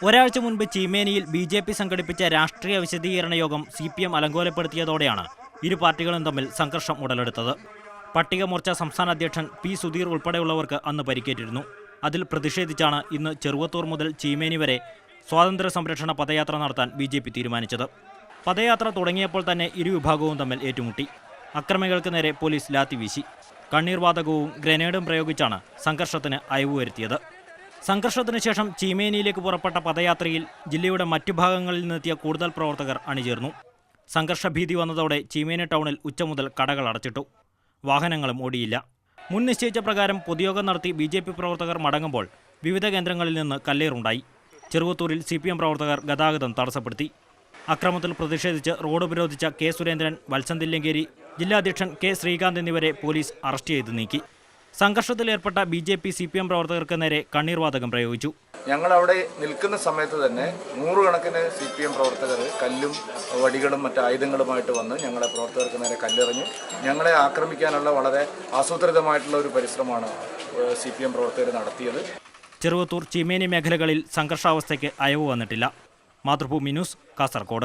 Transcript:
ഒരാഴ്ച മുൻപ് ചീമേനിയിൽ ബി.ജെ.പി. സംഘടിപ്പിച്ച രാഷ്ട്രീയ വിശദീകരണ യോഗം CPM അലങ്കോലപ്പെടുത്തിയതോടെയാണ് ഇരു പാർട്ടികളും തമ്മിൽ സംഘർഷം ഉടലെടുത്തത്. പട്ടിക മോർച്ച സംസ്ഥാന അധ്യക്ഷൻ P. സുധീർ ഉൾപ്പെടെയുള്ളവർക്ക് അന്ന് പരിക്കേറ്റിരുന്നു. അതിൽ പ്രതിഷേധിച്ചാണ് ഇന്ന് ചെറുവത്തൂർ മുതൽ ചീമേനി വരെ സ്വാതന്ത്ര്യ സംരക്ഷണ പദയാത്ര നടത്താൻ BJP തീരുമാനിച്ചത്. പദയാത്ര തുടങ്ങിയപ്പോൾ തന്നെ ഇരുവിഭാഗവും തമ്മിൽ ഏറ്റുമുട്ടി. അക്രമികൾക്ക് നേരെ പോലീസ് ലാത്തി വീശി. കണ്ണീർവാതകവും ഗ്രനേഡും പ്രയോഗിച്ചാണ് സംഘർഷത്തിന് അയവ് വരുത്തിയത്. സംഘർഷത്തിന് ശേഷം ചീമേനിയിലേക്ക് പുറപ്പെട്ട പദയാത്രയിൽ ജില്ലയുടെ മറ്റു ഭാഗങ്ങളിൽ നിന്നെത്തിയ കൂടുതൽ പ്രവർത്തകർ അണിചേർന്നു. സംഘർഷഭീതി വന്നതോടെ ചീമേനി ടൗണിൽ ഉച്ച മുതൽ കടകൾ അടച്ചിട്ടു. വാഹനങ്ങളും ഓടിയില്ല. മുൻ നിശ്ചയിച്ച പ്രകാരം പൊതുയോഗം നടത്തി BJP പ്രവർത്തകർ മടങ്ങുമ്പോൾ വിവിധ കേന്ദ്രങ്ങളിൽ നിന്ന് കല്ലേറുണ്ടായി. ചെറുവത്തൂരിൽ CPM പ്രവർത്തകർ ഗതാഗതം തടസ്സപ്പെടുത്തി. അക്രമത്തിൽ പ്രതിഷേധിച്ച് റോഡ് ഉപരോധിച്ച K. സുരേന്ദ്രൻ, വത്സൻ തില്ലങ്കേരി, ജില്ലാ അധ്യക്ഷൻ K. ശ്രീകാന്ത് എന്നിവരെ പോലീസ് അറസ്റ്റ് ചെയ്ത് നീക്കി. സംഘർഷത്തിലേർപ്പെട്ട BJP CPM പ്രവർത്തകർക്ക് നേരെ കണ്ണീർവാതകം പ്രയോഗിച്ചു. ഞങ്ങൾ അവിടെ നിൽക്കുന്ന സമയത്ത് തന്നെ നൂറുകണക്കിന് CPM പ്രവർത്തകർ കല്ലും വടികളും മറ്റ് ആയുധങ്ങളുമായിട്ട് വന്ന് ഞങ്ങളെ പ്രവർത്തകർക്ക് നേരെ കല്ലെറിഞ്ഞു. ഞങ്ങളെ ആക്രമിക്കാനുള്ള വളരെ ആസൂത്രിതമായിട്ടുള്ള ഒരു പരിശ്രമമാണ് CPM പ്രവർത്തകർ നടത്തിയത്. ചെറുവത്തൂർ ചീമേനി മേഖലകളിൽ സംഘർഷാവസ്ഥയ്ക്ക് അയവ് വന്നിട്ടില്ല. മാതൃഭൂമി ന്യൂസ്, കാസർഗോഡ്.